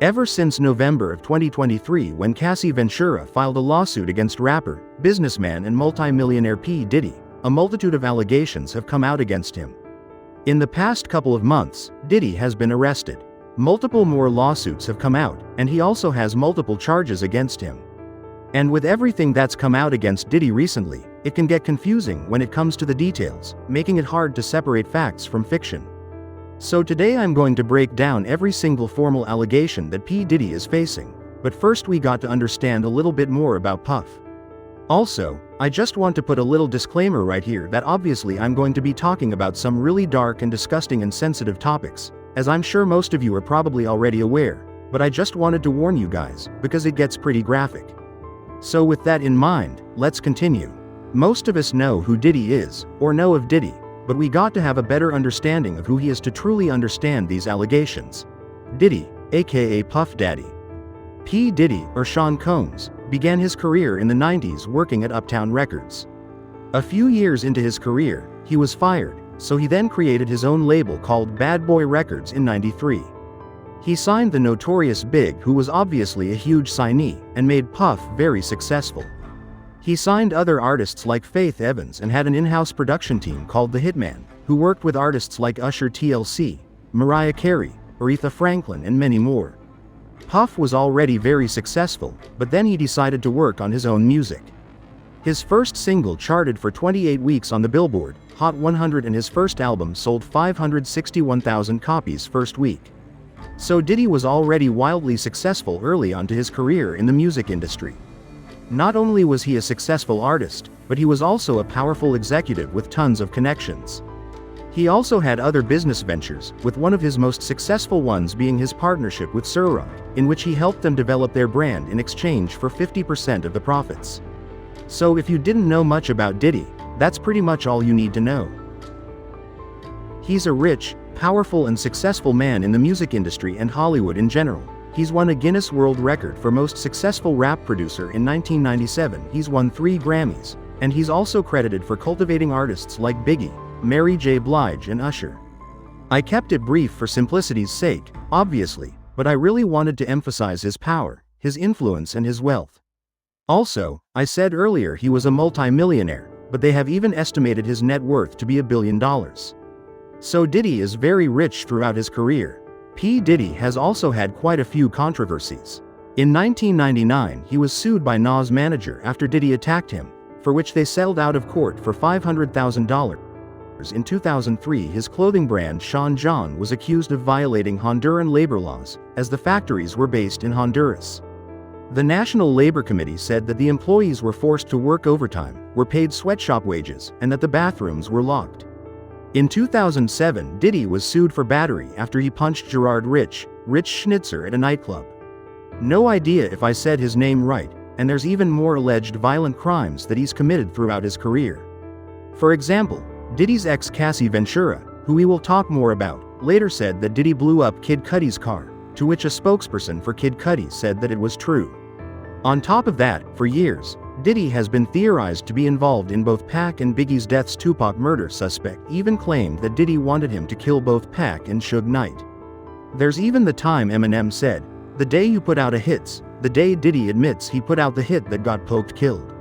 Ever since November of 2023, when Cassie Ventura filed a lawsuit against rapper, businessman and multi-millionaire P. Diddy, a multitude of allegations have come out against him. In the past couple of months, Diddy has been arrested. Multiple more lawsuits have come out, and he also has multiple charges against him. And with everything that's come out against Diddy recently, it can get confusing when it comes to the details, making it hard to separate facts from fiction. So today I'm going to break down every single formal allegation that P. Diddy is facing, but first we got to understand a little bit more about Puff. Also, I just want to put a little disclaimer right here that obviously I'm going to be talking about some really dark and disgusting and sensitive topics, as I'm sure most of you are probably already aware, but I just wanted to warn you guys, because it gets pretty graphic. So with that in mind, let's continue. Most of us know who Diddy is, or know of Diddy, but we got to have a better understanding of who he is to truly understand these allegations. Diddy, aka Puff Daddy. P. Diddy, or Sean Combs, began his career in the 90s working at Uptown Records. A few years into his career, he was fired, so he then created his own label called Bad Boy Records in '93. He signed the notorious Big, who was obviously a huge signee, and made Puff very successful. He signed other artists like Faith Evans and had an in-house production team called The Hitman, who worked with artists like Usher, TLC, Mariah Carey, Aretha Franklin and many more. Puff was already very successful, but then he decided to work on his own music. His first single charted for 28 weeks on the Billboard Hot 100 and his first album sold 561,000 copies first week. So Diddy was already wildly successful early on to his career in the music industry. Not only was he a successful artist, but he was also a powerful executive with tons of connections. He also had other business ventures, with one of his most successful ones being his partnership with Ciroc, in which he helped them develop their brand in exchange for 50% of the profits. So if you didn't know much about Diddy, that's pretty much all you need to know. He's a rich, powerful and successful man in the music industry and Hollywood in general. He's won a Guinness World Record for most successful rap producer in 1997, he's won 3 Grammys, and he's also credited for cultivating artists like Biggie, Mary J. Blige and Usher. I kept it brief for simplicity's sake, obviously, but I really wanted to emphasize his power, his influence and his wealth. Also, I said earlier he was a multi-millionaire, but they have even estimated his net worth to be $1 billion. So Diddy is very rich throughout his career. P. Diddy has also had quite a few controversies. In 1999, he was sued by Nas' manager after Diddy attacked him, for which they settled out of court for $500,000. In 2003, his clothing brand Sean John was accused of violating Honduran labor laws, as the factories were based in Honduras. The National Labor Committee said that the employees were forced to work overtime, were paid sweatshop wages, and that the bathrooms were locked. In 2007, Diddy was sued for battery after he punched Gerard Rich Schnitzer at a nightclub. No idea if I said his name right, and there's even more alleged violent crimes that he's committed throughout his career. For example, Diddy's ex Cassie Ventura, who we will talk more about, later said that Diddy blew up Kid Cudi's car, to which a spokesperson for Kid Cudi said that it was true. On top of that, for years, Diddy has been theorized to be involved in both Pac and Biggie's deaths. Tupac murder suspect even claimed that Diddy wanted him to kill both Pac and Suge Knight. There's even the time Eminem said, "The day you put out a hits, the day Diddy admits he put out the hit that got poked killed."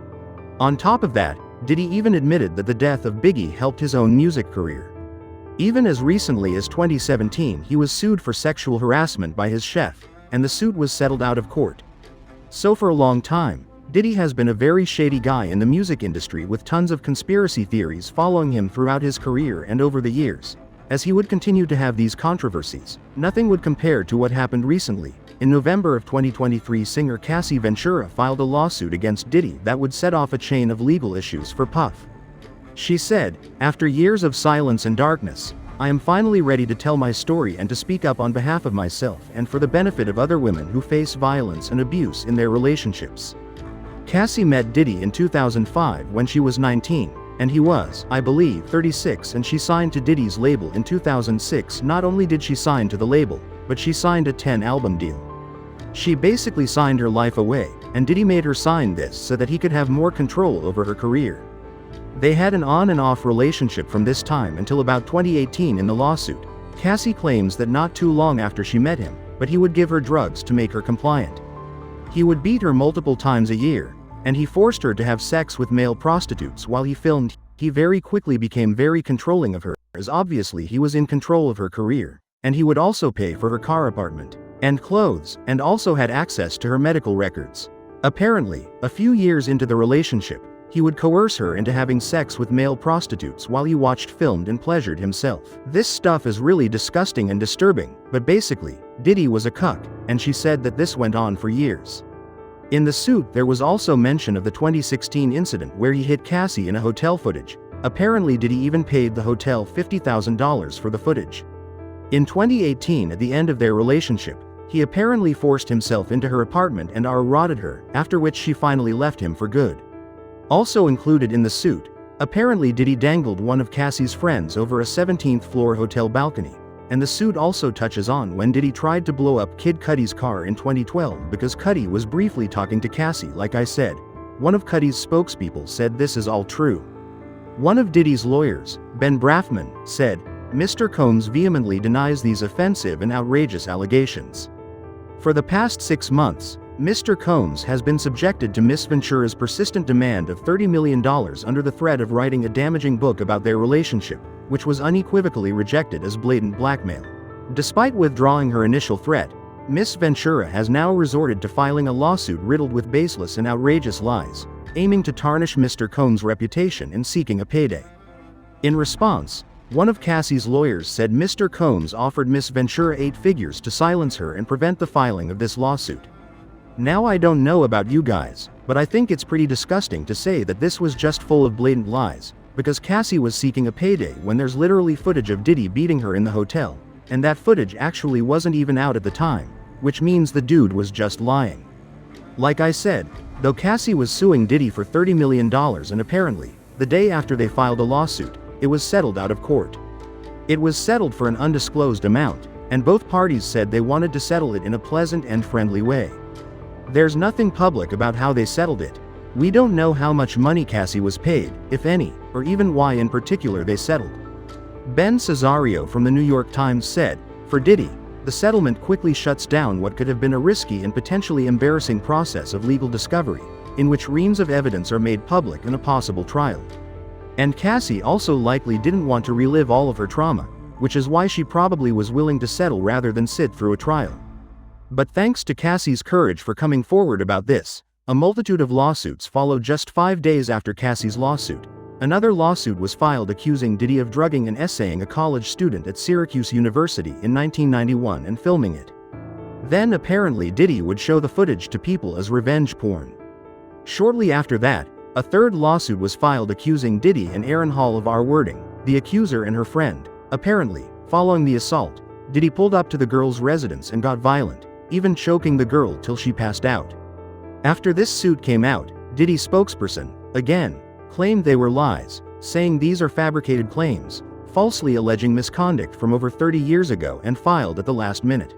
On top of that, Diddy even admitted that the death of Biggie helped his own music career. Even as recently as 2017, he was sued for sexual harassment by his chef, and the suit was settled out of court. So for a long time, Diddy has been a very shady guy in the music industry with tons of conspiracy theories following him throughout his career and over the years. As he would continue to have these controversies, nothing would compare to what happened recently. In November of 2023, singer Cassie Ventura filed a lawsuit against Diddy that would set off a chain of legal issues for Puff. She said, "After years of silence and darkness, I am finally ready to tell my story and to speak up on behalf of myself and for the benefit of other women who face violence and abuse in their relationships." Cassie met Diddy in 2005 when she was 19, and he was, I believe, 36, and she signed to Diddy's label in 2006. Not only did she sign to the label, but she signed a 10-album deal. She basically signed her life away, and Diddy made her sign this so that he could have more control over her career. They had an on and off relationship from this time until about 2018. In the lawsuit, Cassie claims that not too long after she met him, but he would give her drugs to make her compliant. He would beat her multiple times a year, and he forced her to have sex with male prostitutes while he filmed. He very quickly became very controlling of her, as obviously he was in control of her career, and he would also pay for her car, apartment, and clothes, and also had access to her medical records. Apparently, a few years into the relationship, he would coerce her into having sex with male prostitutes while he watched, filmed, and pleasured himself. This stuff is really disgusting and disturbing, but basically, Diddy was a cuck, and she said that this went on for years. In the suit, there was also mention of the 2016 incident where he hit Cassie in a hotel footage. Apparently Diddy even paid the hotel $50,000 for the footage. In 2018, at the end of their relationship, he apparently forced himself into her apartment and eroded her, after which she finally left him for good. Also included in the suit, apparently Diddy dangled one of Cassie's friends over a 17th floor hotel balcony, and the suit also touches on when Diddy tried to blow up Kid Cudi's car in 2012 because Cudi was briefly talking to Cassie. Like I said, one of Cudi's spokespeople said this is all true. One of Diddy's lawyers, Ben Brafman, said, Mr. Combs vehemently denies these offensive and outrageous allegations. For the past 6 months, Mr. Combs has been subjected to Miss Ventura's persistent demand of $30 million under the threat of writing a damaging book about their relationship, which was unequivocally rejected as blatant blackmail. Despite withdrawing her initial threat, Miss Ventura has now resorted to filing a lawsuit riddled with baseless and outrageous lies, aiming to tarnish Mr. Combs' reputation and seeking a payday. In response, one of Cassie's lawyers said Mr. Combs offered Miss Ventura 8 figures to silence her and prevent the filing of this lawsuit. Now I don't know about you guys, but I think it's pretty disgusting to say that this was just full of blatant lies, because Cassie was seeking a payday when there's literally footage of Diddy beating her in the hotel, and that footage actually wasn't even out at the time, which means the dude was just lying. Like I said, though Cassie was suing Diddy for $30 million and apparently, the day after they filed a lawsuit, it was settled out of court. It was settled for an undisclosed amount, and both parties said they wanted to settle it in a pleasant and friendly way. There's nothing public about how they settled it. We don't know how much money Cassie was paid, if any, or even why in particular they settled. Ben Cesario from the New York Times said, for Diddy, the settlement quickly shuts down what could have been a risky and potentially embarrassing process of legal discovery, in which reams of evidence are made public in a possible trial. And Cassie also likely didn't want to relive all of her trauma, which is why she probably was willing to settle rather than sit through a trial. But thanks to Cassie's courage for coming forward about this, a multitude of lawsuits followed just 5 days after Cassie's lawsuit. Another lawsuit was filed accusing Diddy of drugging and essaying a college student at Syracuse University in 1991 and filming it. Then apparently Diddy would show the footage to people as revenge porn. Shortly after that, a third lawsuit was filed accusing Diddy and Aaron Hall of R-wording the accuser and her friend. Apparently, following the assault, Diddy pulled up to the girl's residence and got violent, even choking the girl till she passed out. After this suit came out, Diddy's spokesperson, again, claimed they were lies, saying these are fabricated claims, falsely alleging misconduct from over 30 years ago and filed at the last minute.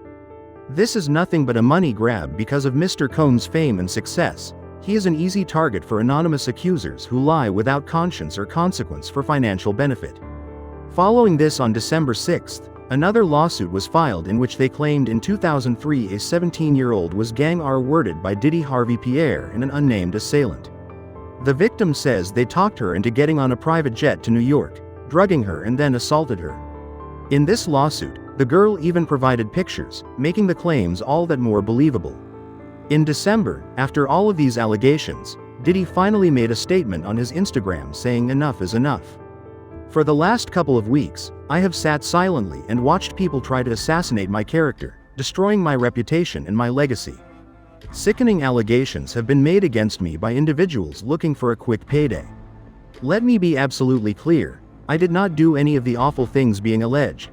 This is nothing but a money grab because of Mr. Combs' fame and success. He is an easy target for anonymous accusers who lie without conscience or consequence for financial benefit. Following this, on December 6th, another lawsuit was filed in which they claimed in 2003 a 17-year-old was gang R-worded by Diddy Harvey Pierre and an unnamed assailant. The victim says they talked her into getting on a private jet to New York, drugging her and then assaulted her. In this lawsuit, the girl even provided pictures, making the claims all that more believable. In December, after all of these allegations, Diddy finally made a statement on his Instagram saying enough is enough. For the last couple of weeks, I have sat silently and watched people try to assassinate my character, destroying my reputation and my legacy. Sickening allegations have been made against me by individuals looking for a quick payday. Let me be absolutely clear, I did not do any of the awful things being alleged.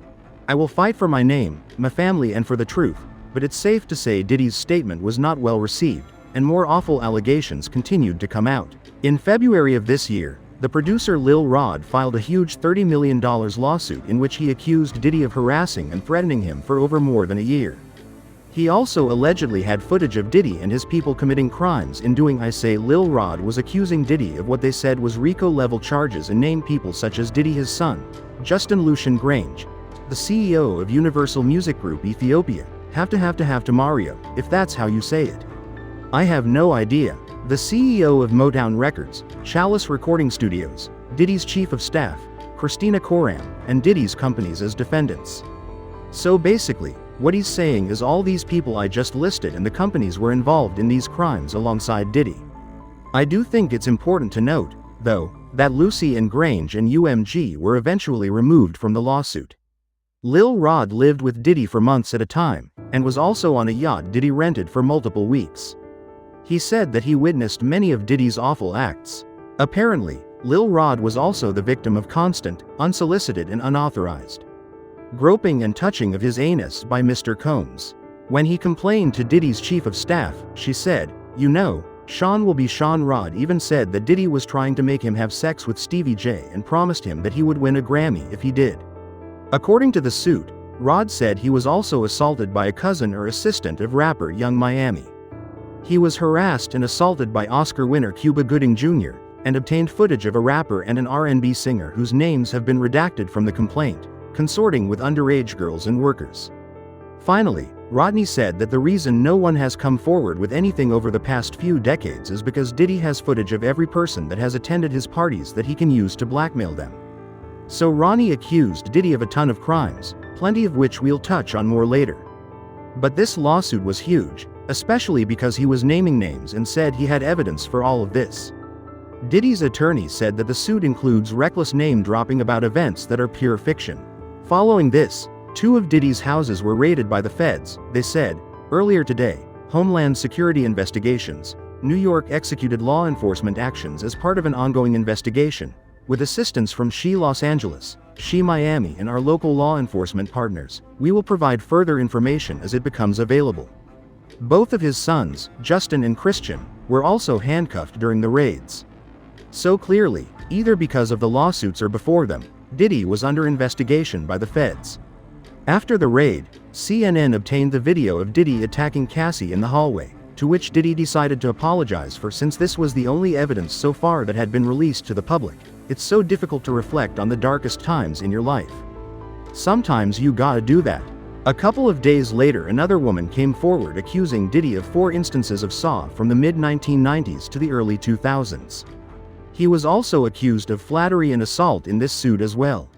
I will fight for my name, my family and for the truth, but it's safe to say Diddy's statement was not well received, and more awful allegations continued to come out. In February of this year, the producer Lil Rod filed a huge $30 million lawsuit in which he accused Diddy of harassing and threatening him for over more than a year. He also allegedly had footage of Diddy and his people committing crimes in doing. I say Lil Rod was accusing Diddy of what they said was RICO-level charges and named people such as Diddy his son, Justin Lucian Grange, the CEO of Universal Music Group Ethiopia, Have to Mario, if that's how you say it. I have no idea. The CEO of Motown Records, Chalice Recording Studios, Diddy's chief of staff, Christina Koram, and Diddy's companies as defendants. So basically, what he's saying is all these people I just listed and the companies were involved in these crimes alongside Diddy. I do think it's important to note, though, that Lucy and Grange and UMG were eventually removed from the lawsuit. Lil Rod lived with Diddy for months at a time, and was also on a yacht Diddy rented for multiple weeks. He said that he witnessed many of Diddy's awful acts. Apparently, Lil Rod was also the victim of constant, unsolicited and unauthorized groping and touching of his anus by Mr. Combs. When he complained to Diddy's chief of staff, she said, "You know, Sean will be Sean." Rod even said that Diddy was trying to make him have sex with Stevie J and promised him that he would win a Grammy if he did. According to the suit, Rod said he was also assaulted by a cousin or assistant of rapper Young Miami. He was harassed and assaulted by Oscar winner Cuba Gooding Jr., and obtained footage of a rapper and an R&B singer whose names have been redacted from the complaint, consorting with underage girls and workers. Finally, Rodney said that the reason no one has come forward with anything over the past few decades is because Diddy has footage of every person that has attended his parties that he can use to blackmail them. So Ronnie accused Diddy of a ton of crimes, plenty of which we'll touch on more later. But this lawsuit was huge, especially because he was naming names and said he had evidence for all of this. Diddy's attorney said that the suit includes reckless name-dropping about events that are pure fiction. Following this, 2 of Diddy's houses were raided by the feds, they said. Earlier today, Homeland Security investigations, New York executed law enforcement actions as part of an ongoing investigation, with assistance from SHE Los Angeles, SHE Miami and our local law enforcement partners. We will provide further information as it becomes available. Both of his sons, Justin and Christian, were also handcuffed during the raids. So clearly, either because of the lawsuits or before them, Diddy was under investigation by the feds. After the raid, CNN obtained the video of Diddy attacking Cassie in the hallway, to which Diddy decided to apologize for since this was the only evidence so far that had been released to the public. It's so difficult to reflect on the darkest times in your life. Sometimes you gotta do that. A couple of days later, another woman came forward accusing Diddy of 4 instances of SAW from the mid-1990s to the early 2000s. He was also accused of flattery and assault in this suit as well.